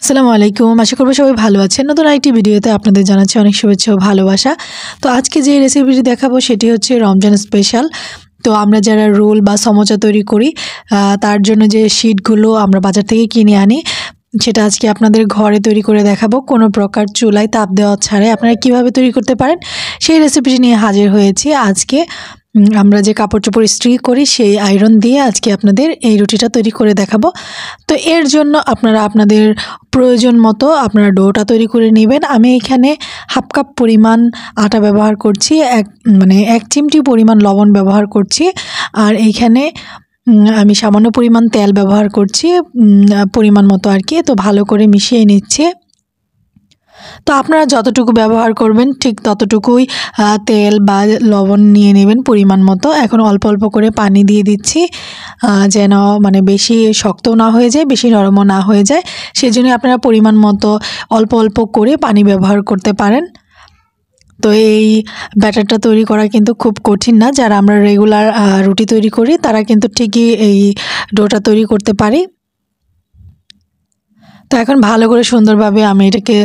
আসসালামু আলাইকুম। আশা করব সবাই ভালো আছেন। নতুন আরেকটি ভিডিওতে আপনাদের জানাচ্ছি অনেক শুভেচ্ছা ও ভালোবাসা। তো আজকে যে রেসিপিটি দেখাবো সেটি হচ্ছে রমজান স্পেশাল। তো আমরা যারা রোল বা সমোচা তৈরি করি তার জন্য যে শিটগুলো আমরা বাজার থেকে কিনে আনি সেটা আজকে আপনাদের ঘরে তৈরি করে দেখাবো। কোনো প্রকার চুলায় তাপ দেওয়া ছাড়াই আপনারা কিভাবে তৈরি করতে পারেন সেই রেসিপিটি নিয়ে হাজির হয়েছি আজকে। আমরা যে কাপড়-চোপড় ইস্ত্রি করি সেই আয়রন দিয়ে আজকে আপনাদের এই রুটিটা তৈরি করে দেখাবো। তো এর জন্য আপনারা আপনাদের প্রয়োজন মতো আপনারা ডোটা তৈরি করে নেবেন। আমি এখানে হাফ কাপ পরিমাণ আটা ব্যবহার করছি, এক চিমটি পরিমাণ লবণ ব্যবহার করছি। আর এইখানে আমি সামান্য পরিমাণ তেল ব্যবহার করছি, পরিমাণ মতো আর কি। তো ভালো করে মিশিয়ে নিচ্ছি। তো আপনারা যতটুকু ব্যবহার করবেন ঠিক ততটুকুই তেল বা লবণ নিয়ে নেবেন পরিমাণ মতো। এখন অল্প অল্প করে পানি দিয়ে দিচ্ছি, যেন বেশি শক্তও না হয়ে যায়, বেশি নরমও না হয়ে যায়। সেজন্য আপনারা পরিমাণ মতো অল্প অল্প করে পানি ব্যবহার করতে পারেন। তো এই ব্যাটারটা তৈরি করা কিন্তু খুব কঠিন না। যারা আমরা রেগুলার রুটি তৈরি করি তারা কিন্তু ঠিকই এই ডোটা তৈরি করতে পারি। তো এখন ভালো করে সুন্দরভাবে আমি এটাকে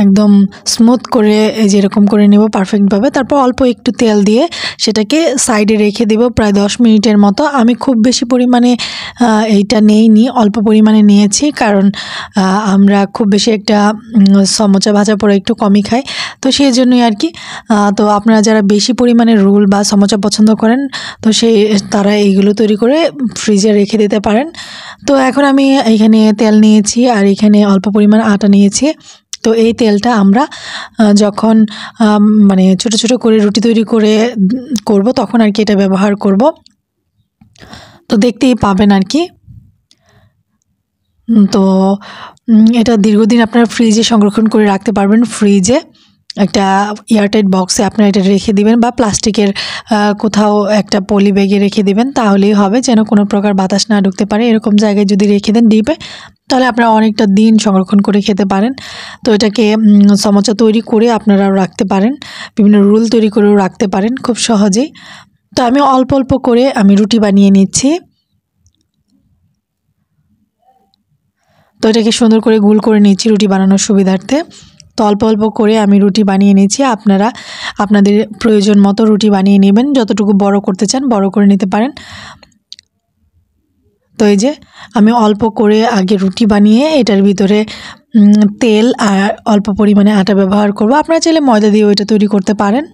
একদম স্মুথ করে যেরকম করে নেব পারফেক্টভাবে। তারপর অল্প একটু তেল দিয়ে সেটাকে সাইডে রেখে দেব প্রায় 10 মিনিটের মতো। আমি খুব বেশি পরিমাণে এইটা নেইনি, অল্প পরিমাণে নিয়েছি, কারণ আমরা খুব বেশি একটা সমোচা ভাজা পরে একটু কমই খাই, তো সেই জন্যই আর কি। তো আপনারা যারা বেশি পরিমাণে রোল বা সমোচা পছন্দ করেন তো তারা এইগুলো তৈরি করে ফ্রিজে রেখে দিতে পারেন। তো এখন আমি এখানে তেল নিয়েছি আর এখানে অল্প পরিমাণ আটা নিয়েছি। তো এই তেলটা আমরা যখন ছোট ছোট করে রুটি তৈরি করে করব তখন আর কি এটা ব্যবহার করব। তো দেখতেই পাবেন আর কি। তো এটা দীর্ঘদিন আপনারা ফ্রিজে সংরক্ষণ করে রাখতে পারবেন। ফ্রিজে একটা এয়ারটাইট বক্সে আপনারা এটা রেখে দিবেন বা প্লাস্টিকের কোথাও একটা পলি ব্যাগে রেখে দিবেন, তাহলেই হবে, যেন কোনো প্রকার বাতাস না ঢুকতে পারে। এরকম জায়গায় যদি রেখে দেন ডিপে, তাহলে আপনারা অনেকটা দিন সংরক্ষণ করে খেতে পারেন। তো এটাকে সমোচা তৈরি করে আপনারাও রাখতে পারেন, বিভিন্ন রোল তৈরি করেও রাখতে পারেন খুব সহজেই। তো আমি অল্প অল্প করে আমি রুটি বানিয়ে নিচ্ছি। তো এটাকে সুন্দর করে গোল করে নিচ্ছি রুটি বানানোর সুবিধার্থে। তো অল্প অল্প করে আমি রুটি বানিয়ে নিচ্ছি। আপনারা আপনাদের প্রয়োজন মতো রুটি বানিয়ে নেবেন, যতটুকু বড় করতে চান বড় করে নিতে পারেন। তো এই যে আমি অল্প করে আগে রুটি বানিয়ে এটার ভিতরে তেল আর অল্প পরিমাণে আটা ব্যবহার করব। আপনারা চাইলে ময়দা দিয়েও এটা তৈরি করতে পারেন।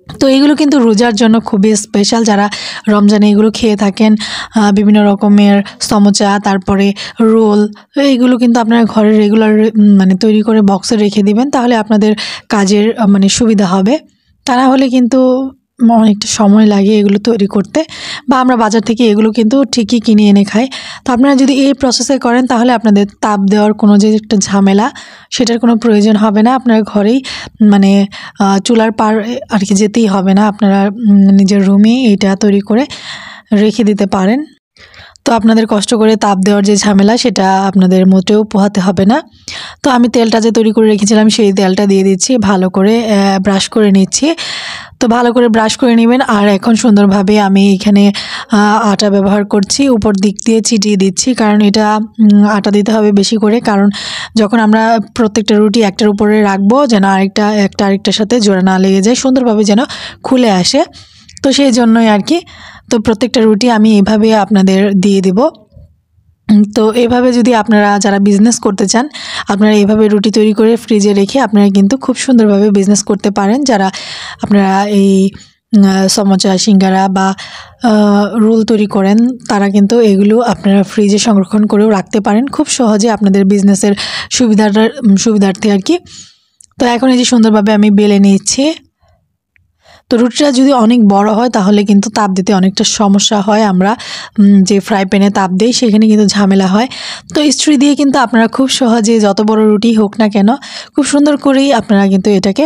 তো এগুলো কিন্তু রোজার জন্য খুবই স্পেশাল। যারা রমজানে এগুলো খেয়ে থাকেন, বিভিন্ন রকমের সমোচা, তারপরে রোল, এইগুলো কিন্তু আপনারা ঘরে রেগুলার তৈরি করে বক্সে রেখে দিবেন, তাহলে আপনাদের কাজের সুবিধা হবে। তা না হলে কিন্তু অনেকটা সময় লাগে এগুলো তৈরি করতে, বা আমরা বাজার থেকে এগুলো কিন্তু ঠিকই কিনে এনে খাই। তো আপনারা যদি এই প্রসেসে করেন তাহলে আপনাদের তাপ দেওয়ার কোনো যে একটা ঝামেলা সেটার কোনো প্রয়োজন হবে না। আপনার ঘরেই চুলার পার আর কি যেতেই হবে না, আপনারা নিজের রুমেই এটা তৈরি করে রেখে দিতে পারেন। তো আপনাদের কষ্ট করে তাপ দেওয়ার যে ঝামেলা সেটা আপনাদের মোটেও পোহাতে হবে না। তো আমি তেলটা যে তৈরি করে রেখেছিলাম সেই তেলটা দিয়ে দিচ্ছি, ভালো করে ব্রাশ করে নিচ্ছি। তো ভালো করে ব্রাশ করে নেবেন। আর এখন সুন্দরভাবে আমি এখানে আটা ব্যবহার করছি, উপর দিক দিয়ে ছিটিয়ে দিচ্ছি, কারণ এটা আটা দিতে হবে বেশি করে, কারণ যখন আমরা প্রত্যেকটা রুটি একটার উপরে রাখবো যেন একটা আরেকটার সাথে জোড়া না লেগে যায়, সুন্দরভাবে যেন খুলে আসে। তো সেই জন্যই আর কি। তো প্রত্যেকটা রুটি আমি এভাবে আপনাদের দিয়ে দেব। তো এভাবে যদি আপনারা যারা বিজনেস করতে চান, আপনারা এভাবে রুটি তৈরি করে ফ্রিজে রেখে আপনারা কিন্তু খুব সুন্দরভাবে বিজনেস করতে পারেন। যারা আপনারা এই সমোচা, সিঙ্গারা বা রোল তৈরি করেন তারা কিন্তু এগুলো আপনারা ফ্রিজে সংরক্ষণ করেও রাখতে পারেন খুব সহজে আপনাদের বিজনেসের সুবিধার্থে আর কি। তো এখন এই যে সুন্দরভাবে আমি বেলে নিচ্ছি। তো রুটিটা যদি অনেক বড় হয় তাহলে কিন্তু তাপ দিতে অনেকটা সমস্যা হয়। আমরা যে ফ্রাই প্যানে তাপ দিই সেখানে কিন্তু ঝামেলা হয়। তো ইস্ত্রি দিয়ে কিন্তু আপনারা খুব সহজে যত বড় রুটি হোক না কেন খুব সুন্দর করেই আপনারা কিন্তু এটাকে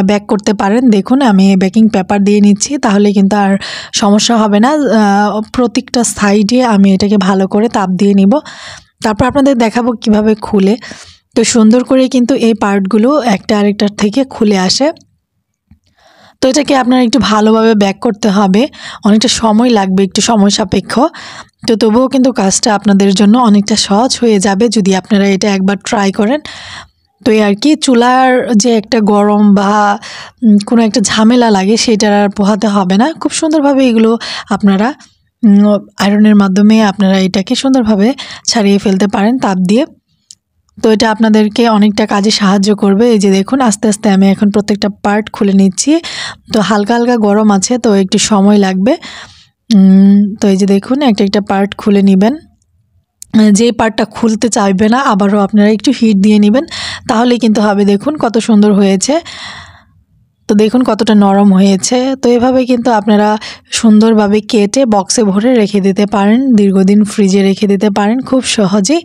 বেক করতে পারেন। দেখুন আমি বেকিং পেপার দিয়ে নিচ্ছি, তাহলে কিন্তু আর সমস্যা হবে না। প্রত্যেকটা সাইডে আমি এটাকে ভালো করে তাপ দিয়ে নিব, তারপর আপনাদের দেখাবো কিভাবে খুলে। তো সুন্দর করে কিন্তু এই পার্টগুলো একটা আরেকটার থেকে খুলে আসে। তো এটাকে আপনারা একটু ভালোভাবে ব্যাক করতে হবে, অনেকটা সময় লাগবে, একটু সময় সাপেক্ষ। তো তবুও কিন্তু কাজটা আপনাদের জন্য অনেকটা সহজ হয়ে যাবে যদি আপনারা এটা একবার ট্রাই করেন। তো এই আর কি, চুলার যে একটা গরম বা কোনো একটা ঝামেলা লাগে সেটার আর পোহাতে হবে না। খুব সুন্দরভাবে এগুলো আপনারা আয়রনের মাধ্যমে আপনারা এটাকে সুন্দরভাবে ছাড়িয়ে ফেলতে পারেন তাপ দিয়ে। তো এটা আপনাদেরকে অনেকটা কাজে সাহায্য করবে। এই যে দেখুন, আস্তে আস্তে আমি এখন প্রত্যেকটা পার্ট খুলে নিচ্ছি। তো হালকা হালকা গরম আছে, তো একটু সময় লাগবে। তো এই যে দেখুন, একটা একটা পার্ট খুলে নেবেন। যে পার্টটা খুলতে চাইবে না আবারও আপনারা একটু হিট দিয়ে নেবেন, তাহলেই কিন্তু হবে। দেখুন কত সুন্দর হয়েছে, তো দেখুন কতটা নরম হয়েছে। তো এভাবে কিন্তু আপনারা সুন্দরভাবে কেটে বক্সে ভরে রেখে দিতে পারেন, দীর্ঘদিন ফ্রিজে রেখে দিতে পারেন খুব সহজেই।